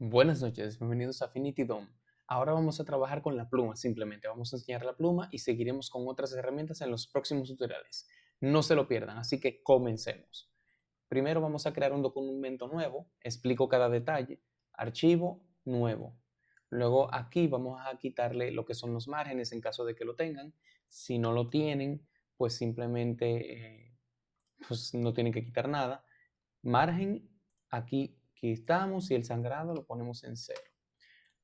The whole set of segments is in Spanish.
Buenas noches, bienvenidos a Affinity DOM. Ahora vamos a trabajar con la pluma, simplemente vamos a enseñar la pluma y seguiremos con otras herramientas en los próximos tutoriales. No se lo pierdan, así que comencemos. Primero vamos a crear un documento nuevo, explico cada detalle, archivo nuevo. Luego aquí vamos a quitarle lo que son los márgenes en caso de que lo tengan. Si no lo tienen, pues simplemente pues no tienen que quitar nada. Margen, aquí quitamos y el sangrado lo ponemos en cero.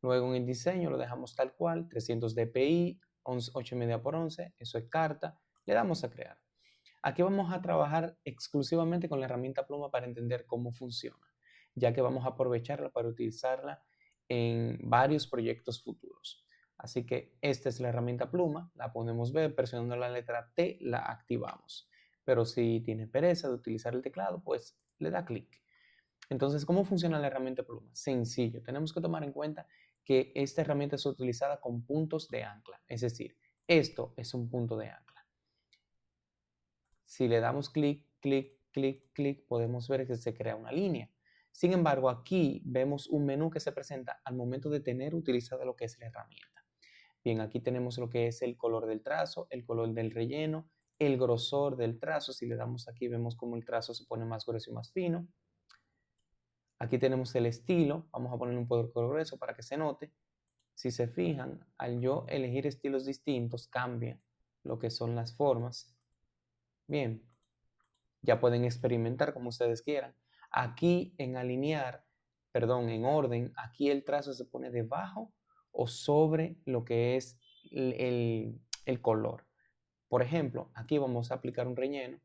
Luego en el diseño lo dejamos tal cual, 300 dpi, 8,5 por 11, eso es carta, le damos a crear. Aquí vamos a trabajar exclusivamente con la herramienta pluma para entender cómo funciona, ya que vamos a aprovecharla para utilizarla en varios proyectos futuros. Así que esta es la herramienta pluma, la podemos ver, presionando la letra T la activamos. Pero si tiene pereza de utilizar el teclado, pues le da clic. Entonces, ¿cómo funciona la herramienta pluma? Sencillo, tenemos que tomar en cuenta que esta herramienta es utilizada con puntos de ancla, es decir, esto es un punto de ancla. Si le damos clic, clic, clic, clic, podemos ver que se crea una línea. Sin embargo, aquí vemos un menú que se presenta al momento de tener utilizada lo que es la herramienta. Bien, aquí tenemos lo que es el color del trazo, el color del relleno, el grosor del trazo. Si le damos aquí, vemos cómo el trazo se pone más grueso y más fino. Aquí tenemos el estilo, vamos a poner un poco grueso para que se note. Si se fijan, al yo elegir estilos distintos, cambia lo que son las formas. Bien, ya pueden experimentar como ustedes quieran. Aquí en alinear, perdón, en orden, aquí el trazo se pone debajo o sobre lo que es el color. Por ejemplo, aquí vamos a aplicar un relleno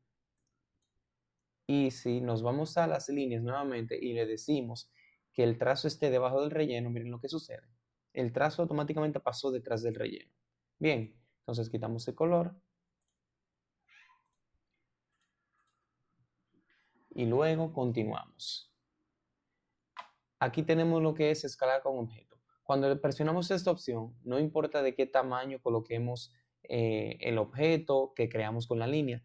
y si nos vamos a las líneas nuevamente y le decimos que el trazo esté debajo del relleno, miren lo que sucede. El trazo automáticamente pasó detrás del relleno. Bien, entonces quitamos el color y luego continuamos. Aquí tenemos lo que es escalar con objeto. Cuando presionamos esta opción, no importa de qué tamaño coloquemos el objeto que creamos con la línea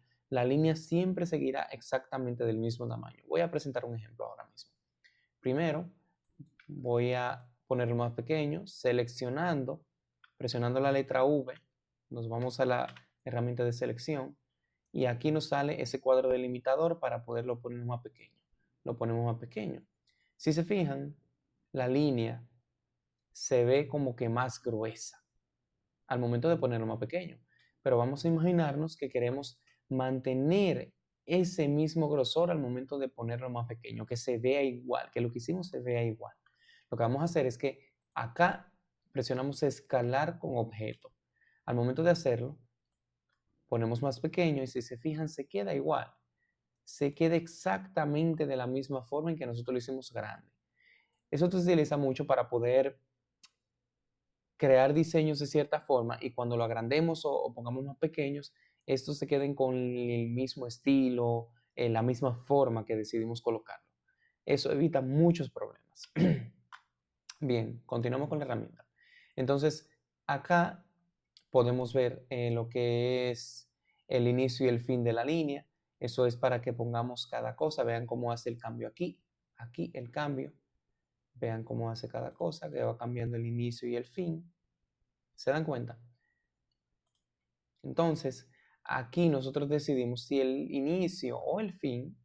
siempre seguirá exactamente del mismo tamaño. Voy a presentar un ejemplo ahora mismo. Primero, voy a ponerlo más pequeño, seleccionando, presionando la letra V, nos vamos a la herramienta de selección y aquí nos sale ese cuadro delimitador para poderlo poner más pequeño. Lo ponemos más pequeño. Si se fijan, la línea se ve como que más gruesa al momento de ponerlo más pequeño. Pero vamos a imaginarnos que queremos mantener ese mismo grosor al momento de ponerlo más pequeño, que se vea igual, que lo que hicimos se vea igual. Lo que vamos a hacer es que acá presionamos escalar con objeto. Al momento de hacerlo, ponemos más pequeño y si se fijan se queda igual. Se queda exactamente de la misma forma en que nosotros lo hicimos grande. Eso se utiliza mucho para poder crear diseños de cierta forma y cuando lo agrandemos o pongamos más pequeños, estos se queden con el mismo estilo, la misma forma que decidimos colocarlo. Eso evita muchos problemas. Bien, continuamos con la herramienta. Entonces, acá podemos ver lo que es el inicio y el fin de la línea. Eso es para que pongamos cada cosa. Vean cómo hace el cambio aquí. Aquí el cambio. Vean cómo hace cada cosa, que va cambiando el inicio y el fin. ¿Se dan cuenta? Entonces, aquí nosotros decidimos si el inicio o el fin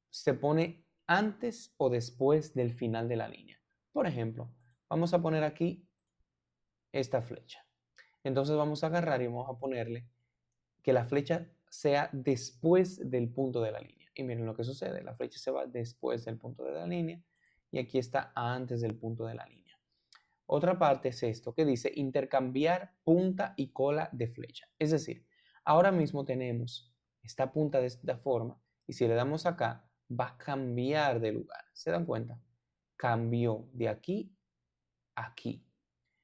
se pone antes o después del final de la línea. Por ejemplo, vamos a poner aquí esta flecha. Entonces vamos a agarrar y vamos a ponerle que la flecha sea después del punto de la línea. Y miren lo que sucede, la flecha se va después del punto de la línea y aquí está antes del punto de la línea. Otra parte es esto que dice intercambiar punta y cola de flecha. Es decir, ahora mismo tenemos esta punta de esta forma y si le damos acá va a cambiar de lugar. ¿Se dan cuenta? Cambió de aquí a aquí.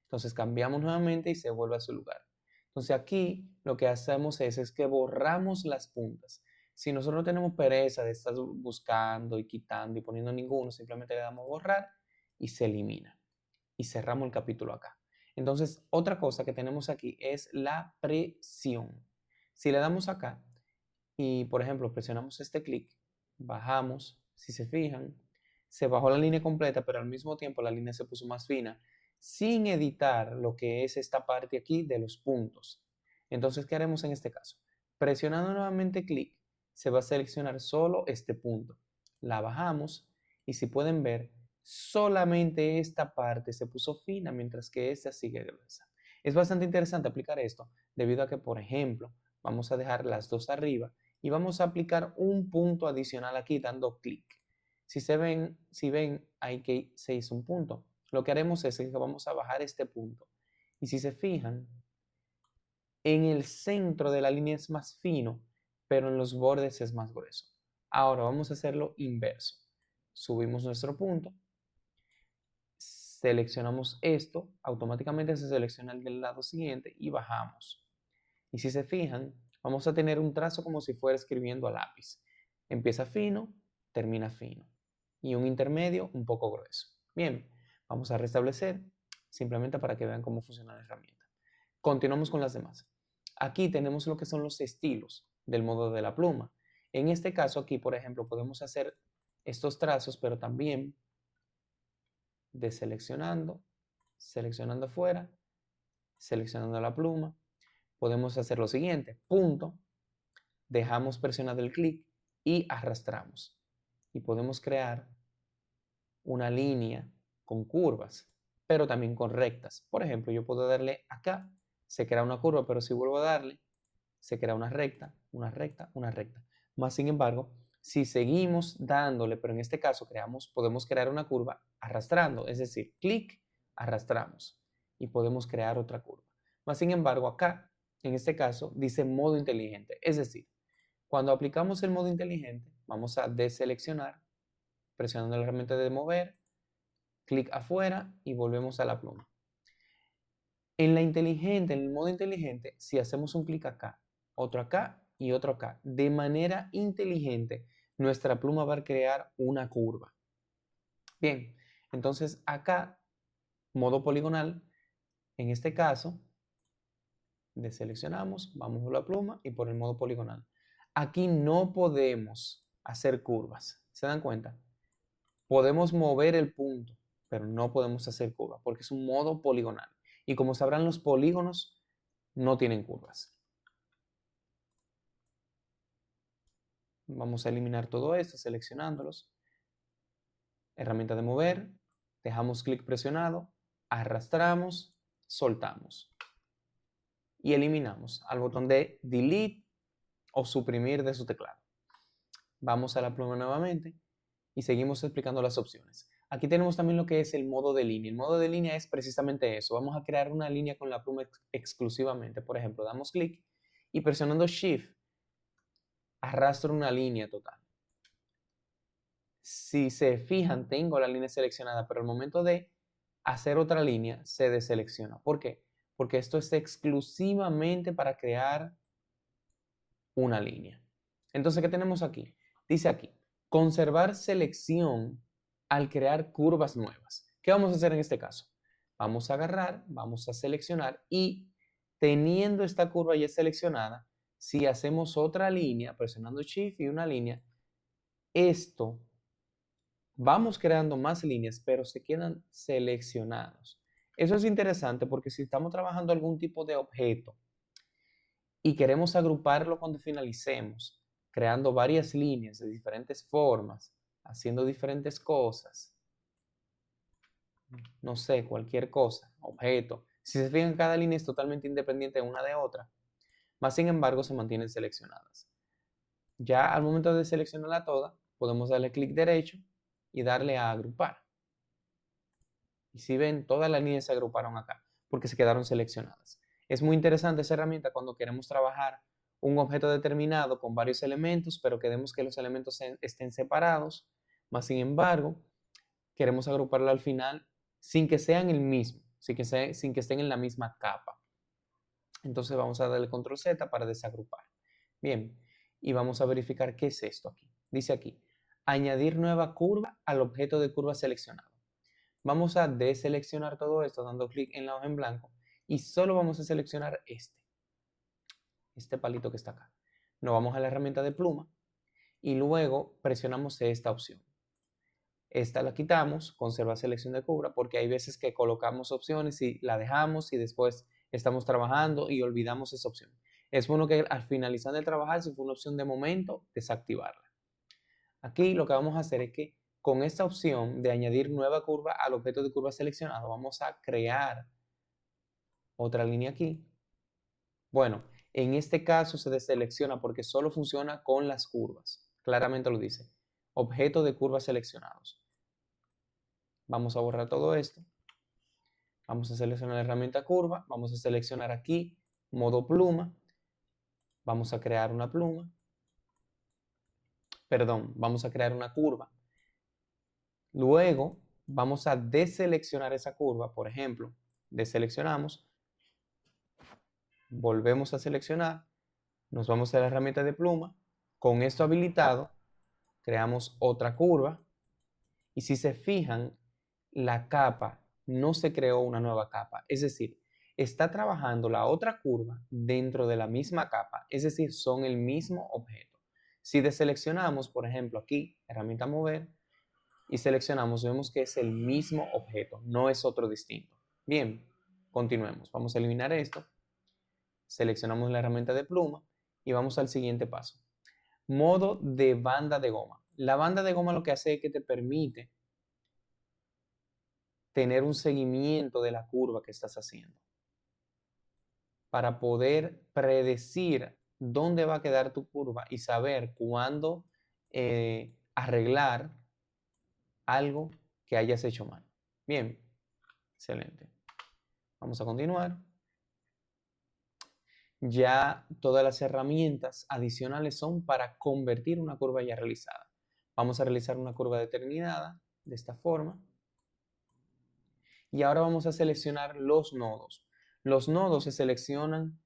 Entonces cambiamos nuevamente y se vuelve a su lugar. Entonces aquí lo que hacemos es que borramos las puntas. Si nosotros no tenemos pereza de estar buscando y quitando y poniendo ninguno, simplemente le damos borrar y se elimina y cerramos el capítulo acá. Entonces, otra cosa que tenemos aquí es la presión. Si le damos acá y, por ejemplo, presionamos este clic, bajamos, si se fijan, se bajó la línea completa, pero al mismo tiempo la línea se puso más fina, sin editar lo que es esta parte aquí de los puntos. Entonces, ¿qué haremos en este caso? Presionando nuevamente clic, se va a seleccionar solo este punto. La bajamos y si pueden ver, solamente esta parte se puso fina, mientras que esta sigue gruesa. Es bastante interesante aplicar esto, debido a que, por ejemplo, vamos a dejar las dos arriba y vamos a aplicar un punto adicional aquí dando clic. Si ven, ahí que se hizo un punto. Lo que haremos es que vamos a bajar este punto. Y si se fijan, en el centro de la línea es más fino, pero en los bordes es más grueso. Ahora vamos a hacerlo inverso. Subimos nuestro punto, seleccionamos esto, automáticamente se selecciona el del lado siguiente y bajamos. Y si se fijan, vamos a tener un trazo como si fuera escribiendo a lápiz. Empieza fino, termina fino. Y un intermedio un poco grueso. Bien, vamos a restablecer simplemente para que vean cómo funciona la herramienta. Continuamos con las demás. Aquí tenemos lo que son los estilos del modo de la pluma. En este caso aquí, por ejemplo, podemos hacer estos trazos, pero también deseleccionando, seleccionando fuera, seleccionando la pluma. Podemos hacer lo siguiente, punto, dejamos presionado el clic y arrastramos. Y podemos crear una línea con curvas, pero también con rectas. Por ejemplo, yo puedo darle acá, se crea una curva, pero si vuelvo a darle, se crea una recta, una recta, una recta. Más sin embargo, si seguimos dándole, pero en este caso podemos crear una curva arrastrando, es decir, clic, arrastramos y podemos crear otra curva. Más sin embargo, acá, en este caso, dice modo inteligente, es decir, cuando aplicamos el modo inteligente, vamos a deseleccionar, presionando la herramienta de mover, clic afuera y volvemos a la pluma. En el modo inteligente, si hacemos un clic acá, otro acá y otro acá, de manera inteligente, nuestra pluma va a crear una curva. Bien, entonces acá, modo poligonal, en este caso, deseleccionamos, vamos a la pluma y por el modo poligonal. Aquí no podemos hacer curvas, ¿se dan cuenta? Podemos mover el punto, pero no podemos hacer curvas porque es un modo poligonal. Y como sabrán, los polígonos no tienen curvas. Vamos a eliminar todo esto seleccionándolos. Herramienta de mover, dejamos clic presionado, arrastramos, soltamos y eliminamos al botón de delete o suprimir de su teclado. Vamos a la pluma nuevamente y seguimos explicando las opciones. Aquí tenemos también lo que es el modo de línea. El modo de línea es precisamente eso. Vamos a crear una línea con la pluma exclusivamente. Por ejemplo, damos clic y presionando Shift arrastro una línea total. Si se fijan, tengo la línea seleccionada, pero al momento de hacer otra línea se deselecciona. ¿Por qué? Porque esto es exclusivamente para crear una línea. Entonces, ¿qué tenemos aquí? Dice aquí, conservar selección al crear curvas nuevas. ¿Qué vamos a hacer en este caso? Vamos a agarrar, vamos a seleccionar y teniendo esta curva ya seleccionada, si hacemos otra línea, presionando Shift y una línea, esto, vamos creando más líneas, pero se quedan seleccionados. Eso es interesante porque si estamos trabajando algún tipo de objeto y queremos agruparlo cuando finalicemos, creando varias líneas de diferentes formas, haciendo diferentes cosas, no sé, cualquier cosa, objeto. Si se fijan, cada línea es totalmente independiente una de otra, más sin embargo se mantienen seleccionadas. Ya al momento de seleccionarla toda, podemos darle clic derecho y darle a agrupar. Y si ven, todas las líneas se agruparon acá porque se quedaron seleccionadas. Es muy interesante esa herramienta cuando queremos trabajar un objeto determinado con varios elementos, pero queremos que los elementos estén separados. Más sin embargo, queremos agruparlo al final sin que sean el mismo, sin que estén en la misma capa. Entonces vamos a darle control Z para desagrupar. Bien, y vamos a verificar qué es esto aquí. Dice aquí, añadir nueva curva al objeto de curva seleccionado. Vamos a deseleccionar todo esto dando clic en la hoja en blanco y solo vamos a seleccionar este palito que está acá. Nos vamos a la herramienta de pluma y luego presionamos esta opción. Esta la quitamos, conserva selección de curva, porque hay veces que colocamos opciones y la dejamos y después estamos trabajando y olvidamos esa opción. Es bueno que al finalizar de trabajar, si fue una opción de momento, desactivarla. Aquí lo que vamos a hacer es que con esta opción de añadir nueva curva al objeto de curva seleccionado, vamos a crear otra línea aquí. Bueno, en este caso se deselecciona porque solo funciona con las curvas. Claramente lo dice. Objeto de curvas seleccionados. Vamos a borrar todo esto. Vamos a seleccionar la herramienta curva. Vamos a seleccionar aquí modo pluma. Vamos a crear una pluma. Perdón, vamos a crear una curva. Luego vamos a deseleccionar esa curva. Por ejemplo, deseleccionamos. Volvemos a seleccionar. Nos vamos a la herramienta de pluma. Con esto habilitado, creamos otra curva. Y si se fijan, la capa no se creó una nueva capa. Es decir, está trabajando la otra curva dentro de la misma capa. Es decir, son el mismo objeto. Si deseleccionamos, por ejemplo, aquí, herramienta mover, y seleccionamos, vemos que es el mismo objeto, no es otro distinto. Bien, continuemos. Vamos a eliminar esto. Seleccionamos la herramienta de pluma y vamos al siguiente paso. Modo de banda de goma. La banda de goma lo que hace es que te permite tener un seguimiento de la curva que estás haciendo para poder predecir dónde va a quedar tu curva y saber cuándo arreglar algo que hayas hecho mal. Bien, excelente. Vamos a continuar. Ya todas las herramientas adicionales son para convertir una curva ya realizada. Vamos a realizar una curva determinada de esta forma. Y ahora vamos a seleccionar los nodos. Los nodos se seleccionan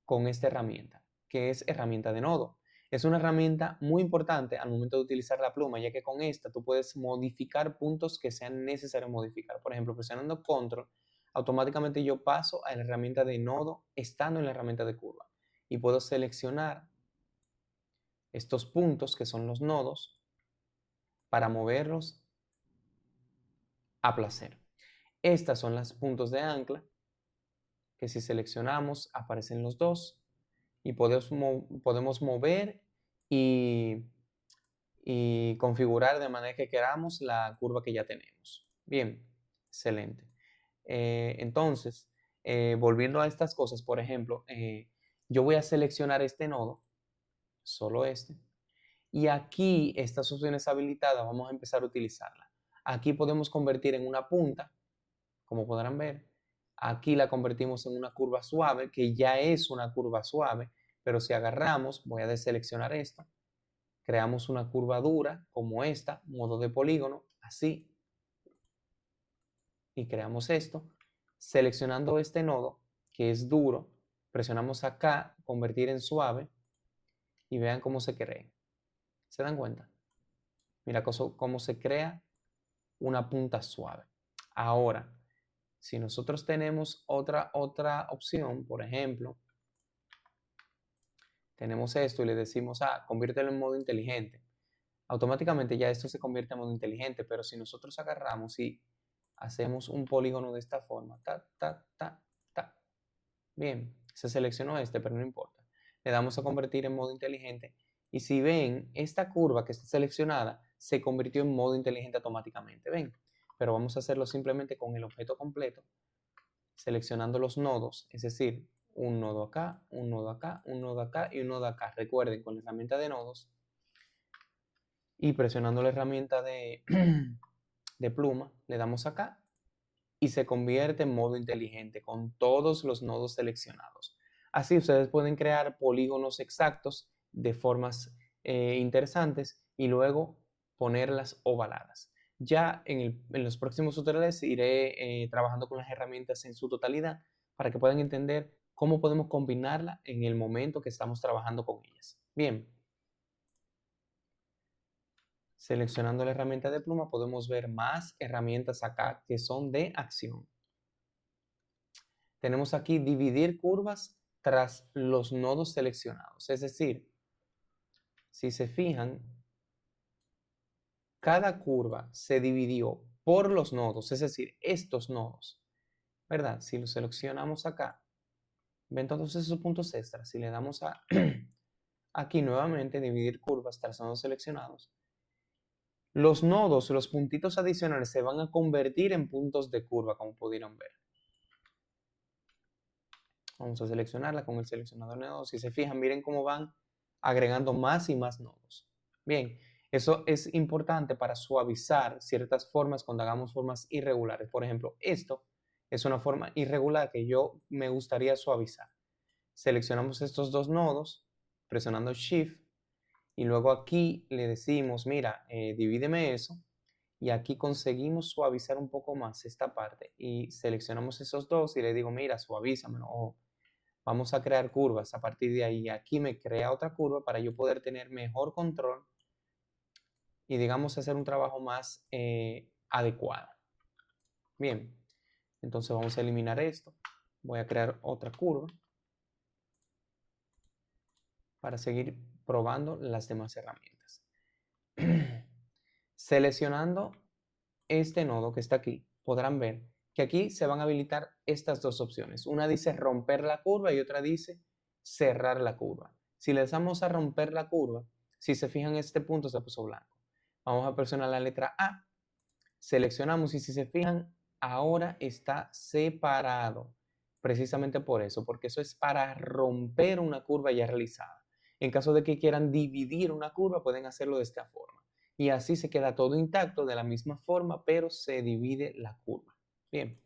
con esta herramienta, que es herramienta de nodo. Es una herramienta muy importante al momento de utilizar la pluma, ya que con esta tú puedes modificar puntos que sean necesarios modificar. Por ejemplo, presionando control, automáticamente yo paso a la herramienta de nodo estando en la herramienta de curva. Y puedo seleccionar estos puntos que son los nodos para moverlos a placer. Estas son los puntos de ancla que si seleccionamos aparecen los dos y podemos mover y configurar de manera que queramos la curva que ya tenemos. Bien, excelente. Entonces, volviendo a estas cosas, por ejemplo, yo voy a seleccionar este nodo, solo este, y aquí estas opciones habilitadas vamos a empezar a utilizarla. Aquí podemos convertir en una punta, como podrán ver. Aquí la convertimos en una curva suave, que ya es una curva suave, pero si agarramos, voy a deseleccionar esto, creamos una curva dura como esta, modo de polígono, así, y creamos esto, seleccionando este nodo, que es duro, presionamos acá, convertir en suave, y vean cómo se crea. ¿Se dan cuenta? Mira cómo se crea una punta suave. Ahora, si nosotros tenemos otra opción, por ejemplo, tenemos esto y le decimos, conviértelo en modo inteligente. Automáticamente ya esto se convierte en modo inteligente, pero si nosotros agarramos y hacemos un polígono de esta forma, bien, se seleccionó este, pero no importa. Le damos a convertir en modo inteligente y si ven, esta curva que está seleccionada se convirtió en modo inteligente automáticamente, ven. Pero vamos a hacerlo simplemente con el objeto completo, seleccionando los nodos, es decir, un nodo acá, un nodo acá, un nodo acá y un nodo acá. Recuerden, con la herramienta de nodos y presionando la herramienta de, de pluma, le damos acá y se convierte en modo inteligente con todos los nodos seleccionados. Así ustedes pueden crear polígonos exactos de formas interesantes y luego ponerlas ovaladas. Ya en los próximos tutoriales iré trabajando con las herramientas en su totalidad para que puedan entender cómo podemos combinarla en el momento que estamos trabajando con ellas. Bien, seleccionando la herramienta de pluma podemos ver más herramientas acá que son de acción. Tenemos aquí dividir curvas tras los nodos seleccionados. Es decir, si se fijan, cada curva se dividió por los nodos, es decir, estos nodos, ¿verdad? Si los seleccionamos acá, ven todos esos puntos extras. Si le damos a aquí nuevamente, dividir curvas tras nodos seleccionados, los nodos, los puntitos adicionales se van a convertir en puntos de curva, como pudieron ver. Vamos a seleccionarla con el seleccionador de nodos. Si se fijan, miren cómo van agregando más y más nodos. Bien, eso es importante para suavizar ciertas formas cuando hagamos formas irregulares. Por ejemplo, esto es una forma irregular que yo me gustaría suavizar. Seleccionamos estos dos nodos, presionando Shift, y luego aquí le decimos, mira, divídeme eso, y aquí conseguimos suavizar un poco más esta parte, y seleccionamos esos dos y le digo, mira, suavízamelo, o vamos a crear curvas a partir de ahí. Aquí me crea otra curva para yo poder tener mejor control y digamos hacer un trabajo más adecuado. Bien, entonces vamos a eliminar esto. Voy a crear otra curva para seguir probando las demás herramientas. Seleccionando este nodo que está aquí, podrán ver que aquí se van a habilitar estas dos opciones. Una dice romper la curva y otra dice cerrar la curva. Si le damos a romper la curva, si se fijan este punto se puso blanco. Vamos a presionar la letra A, seleccionamos y si se fijan ahora está separado. Precisamente por eso, porque eso es para romper una curva ya realizada. En caso de que quieran dividir una curva, pueden hacerlo de esta forma. Y así se queda todo intacto de la misma forma, pero se divide la curva. Bien,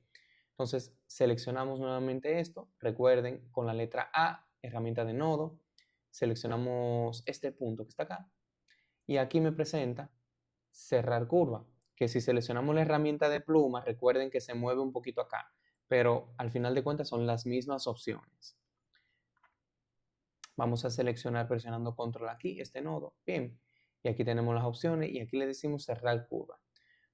entonces seleccionamos nuevamente esto. Recuerden, con la letra A, herramienta de nodo, seleccionamos este punto que está acá. Y aquí me presenta cerrar curva, que si seleccionamos la herramienta de pluma, recuerden que se mueve un poquito acá, pero al final de cuentas son las mismas opciones. Vamos a seleccionar presionando control aquí, este nodo. Bien, y aquí tenemos las opciones y aquí le decimos cerrar curva.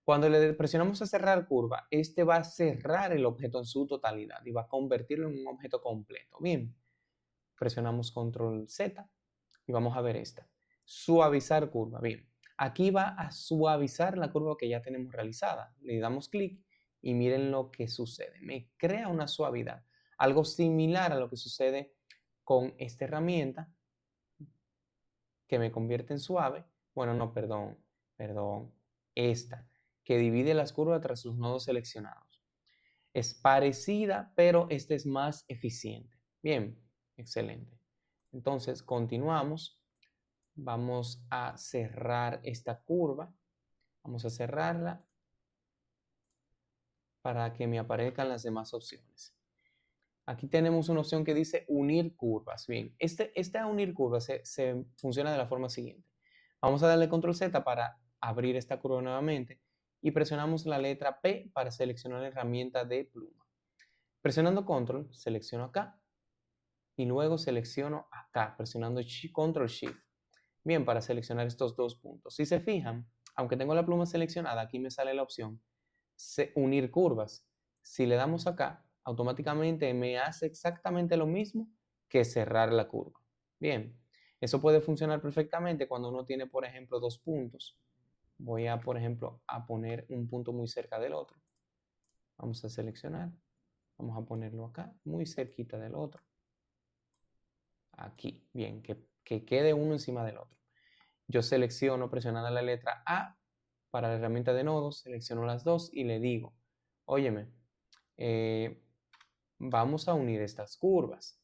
Cuando le presionamos a cerrar curva, este va a cerrar el objeto en su totalidad y va a convertirlo en un objeto completo. Bien, presionamos control Z y vamos a ver esta. Suavizar curva. Bien, aquí va a suavizar la curva que ya tenemos realizada. Le damos clic y miren lo que sucede. Me crea una suavidad. Algo similar a lo que sucede con esta herramienta que me convierte en suave. Bueno, no, perdón. Esta, que divide las curvas tras sus nodos seleccionados. Es parecida, pero esta es más eficiente. Bien, excelente. Entonces, continuamos. Vamos a cerrar esta curva. Vamos a cerrarla para que me aparezcan las demás opciones. Aquí tenemos una opción que dice unir curvas. Bien, esta unir curvas se funciona de la forma siguiente. Vamos a darle control Z para abrir esta curva nuevamente y presionamos la letra P para seleccionar la herramienta de pluma. Presionando control, selecciono acá y luego selecciono acá, presionando control shift. Bien, para seleccionar estos dos puntos. Si se fijan, aunque tengo la pluma seleccionada, aquí me sale la opción unir curvas. Si le damos acá, automáticamente me hace exactamente lo mismo que cerrar la curva. Bien, eso puede funcionar perfectamente cuando uno tiene, por ejemplo, dos puntos. Voy a, por ejemplo, a poner un punto muy cerca del otro. Vamos a seleccionar. Vamos a ponerlo acá, muy cerquita del otro. Aquí, bien, que quede uno encima del otro. Yo selecciono presionando la letra A para la herramienta de nodos, selecciono las dos y le digo, óyeme, vamos a unir estas curvas.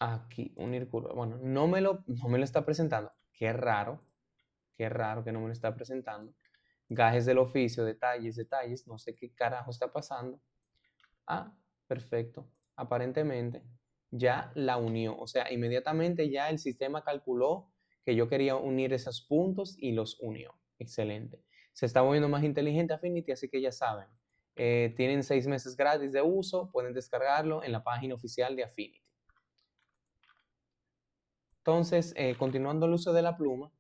Aquí, unir curvas. Bueno, no me lo está presentando. Qué raro que no me lo está presentando. Gajes del oficio, detalles, no sé qué carajo está pasando. Ah, perfecto. Aparentemente ya la unió. O sea, inmediatamente ya el sistema calculó que yo quería unir esos puntos y los unió. Excelente. Se está volviendo más inteligente Affinity, así que ya saben. Tienen 6 meses gratis de uso. Pueden descargarlo en la página oficial de Affinity. Entonces, continuando el uso de la pluma,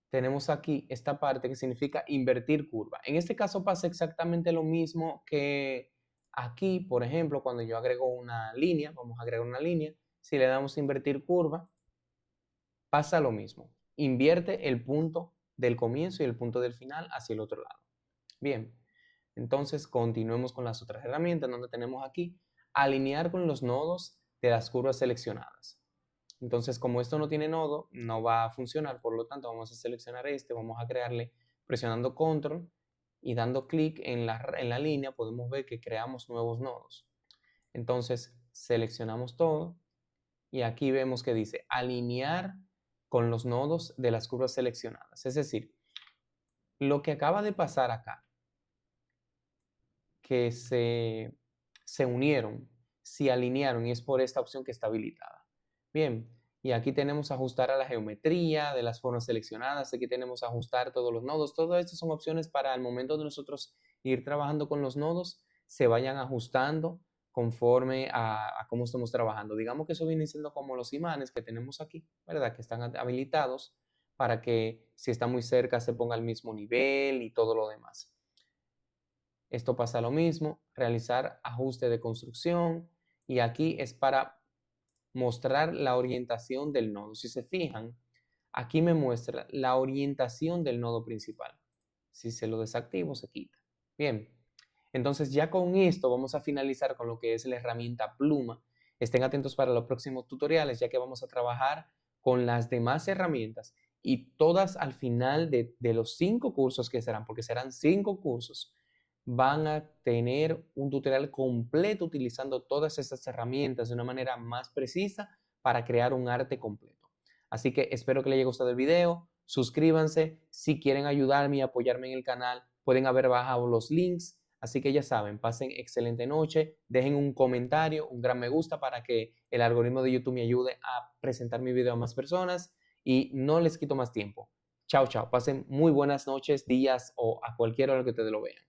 tenemos aquí esta parte que significa invertir curva. En este caso pasa exactamente lo mismo que aquí, por ejemplo, cuando yo agrego una línea, vamos a agregar una línea, si le damos invertir curva, Pasa lo mismo. Invierte el punto del comienzo y el punto del final hacia el otro lado. Bien, entonces continuemos con las otras herramientas donde tenemos aquí alinear con los nodos de las curvas seleccionadas. Entonces, como esto no tiene nodo, no va a funcionar, por lo tanto vamos a seleccionar este, vamos a crearle presionando control y dando clic en la línea podemos ver que creamos nuevos nodos. Entonces seleccionamos todo y aquí vemos que dice alinear con los nodos de las curvas seleccionadas. Es decir, lo que acaba de pasar acá, que se unieron, se alinearon y es por esta opción que está habilitada. Bien, y aquí tenemos ajustar a la geometría de las formas seleccionadas, aquí tenemos ajustar todos los nodos, todas estas son opciones para el momento de nosotros ir trabajando con los nodos, se vayan ajustando conforme a cómo estamos trabajando. Digamos que eso viene siendo como los imanes que tenemos aquí, ¿verdad? Que están habilitados para que si está muy cerca se ponga al mismo nivel y todo lo demás. Esto pasa lo mismo, realizar ajuste de construcción y aquí es para mostrar la orientación del nodo. Si se fijan, aquí me muestra la orientación del nodo principal. Si se lo desactivo, se quita. Bien, entonces ya con esto vamos a finalizar con lo que es la herramienta Pluma. Estén atentos para los próximos tutoriales, ya que vamos a trabajar con las demás herramientas y todas al final de los 5 cursos que serán, porque serán 5 cursos, van a tener un tutorial completo utilizando todas estas herramientas de una manera más precisa para crear un arte completo. Así que espero que les haya gustado el video, suscríbanse, si quieren ayudarme y apoyarme en el canal, pueden haber abajo los links, así que ya saben, pasen excelente noche, dejen un comentario, un gran me gusta para que el algoritmo de YouTube me ayude a presentar mi video a más personas y no les quito más tiempo. Chao, chao, pasen muy buenas noches, días o a cualquier hora que ustedes lo vean.